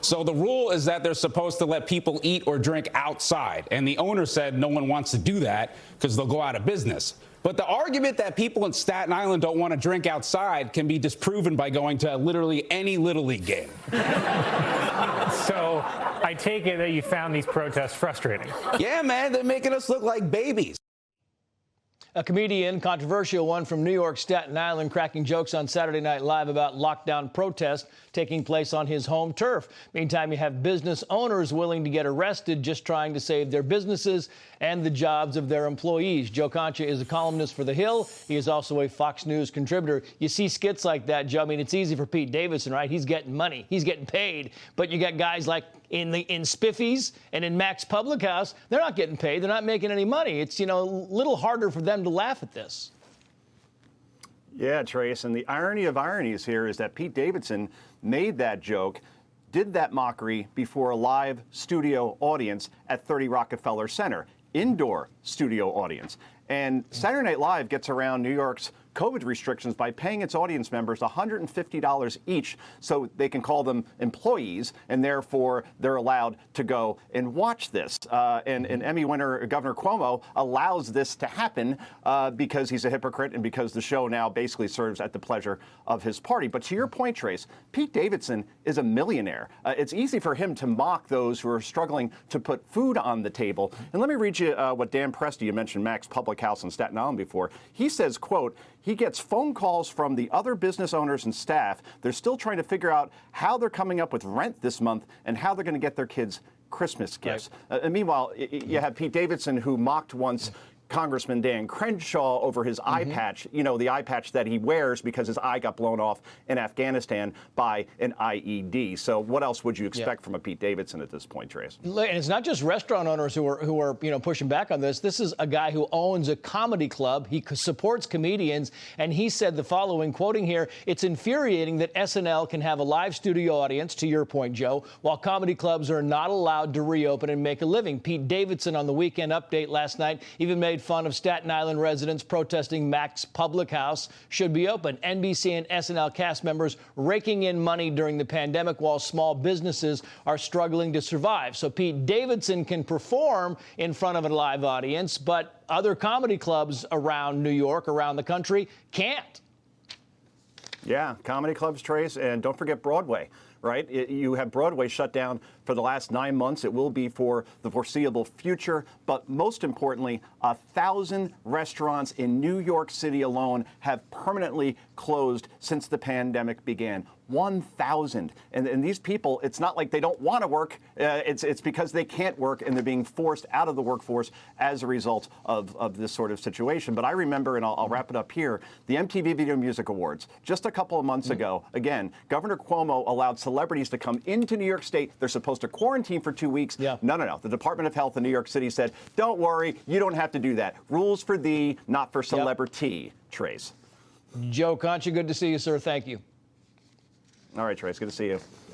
So the rule is that they're supposed to let people eat or drink outside. And the owner said no one wants to do that because they'll go out of business. But the argument that people in Staten Island don't want to drink outside can be disproven by going to literally any Little League game. So I take it that you found these protests frustrating. Yeah, man, they're making us look like babies. A comedian, controversial one from New York, Staten Island, cracking jokes on Saturday Night Live about lockdown protests taking place on his home turf. Meantime, you have business owners willing to get arrested just trying to save their businesses and the jobs of their employees. Joe Concha is a columnist for The Hill. He is also a Fox News contributor. You see skits like that, Joe. I mean, it's easy for Pete Davidson, right? He's getting money. He's getting paid. But you got guys like in Spiffy's and in Mac's Public House, they're not getting paid. They're not making any money. It's, a little harder for them to laugh at this. Yeah, Trace, and the irony of ironies here is that Pete Davidson made that joke, did that mockery before a live studio audience at 30 Rockefeller Center, indoor studio audience. And Saturday Night Live gets around New York's COVID restrictions by paying its audience members $150 each so they can call them employees, and therefore they're allowed to go and watch this. And Emmy winner Governor Cuomo allows this to happen because he's a hypocrite and because the show now basically serves at the pleasure of his party. But to your point, Trace, Pete Davidson is a millionaire. It's easy for him to mock those who are struggling to put food on the table. And let me read you what Dan Presti, you mentioned Mac's Public House in Staten Island before. He says, quote, he gets phone calls from the other business owners and staff. They're still trying to figure out how they're coming up with rent this month and how they're going to get their kids Christmas gifts. Right. And meanwhile, you have Pete Davidson, who mocked once Congressman Dan Crenshaw over his eye patch, the eye patch that he wears because his eye got blown off in Afghanistan by an IED. So what else would you expect from a Pete Davidson at this point, Trace? And it's not just restaurant owners who are pushing back on this. This is a guy who owns a comedy club. He supports comedians, and he said the following, quoting here, "It's infuriating that SNL can have a live studio audience, to your point, Joe, while comedy clubs are not allowed to reopen and make a living." Pete Davidson on the Weekend Update last night even made fun of Staten Island residents protesting Mac's Public House should be open. NBC and SNL cast members raking in money during the pandemic while small businesses are struggling to survive. So Pete Davidson can perform in front of a live audience, but other comedy clubs around New York, around the country, can't. Yeah, comedy clubs, Trace, and don't forget Broadway. Right? You have Broadway shut down for the last 9 months. It will be for the foreseeable future. But most importantly, 1,000 restaurants in New York City alone have permanently closed since the pandemic began. 1,000. And these people, it's not like they don't want to work. It's because they can't work, and they're being forced out of the workforce as a result of this sort of situation. But I remember, and I'll wrap it up here, the MTV Video Music Awards. Just a couple of months ago, again, Governor Cuomo allowed celebrities to come into New York State. They're supposed to quarantine for 2 weeks. Yeah. No. The Department of Health in New York City said, don't worry, you don't have to do that. Rules for thee, not for celebrity. Trace. Joe Concha, good to see you, sir. Thank you. All right, Trace, good to see you.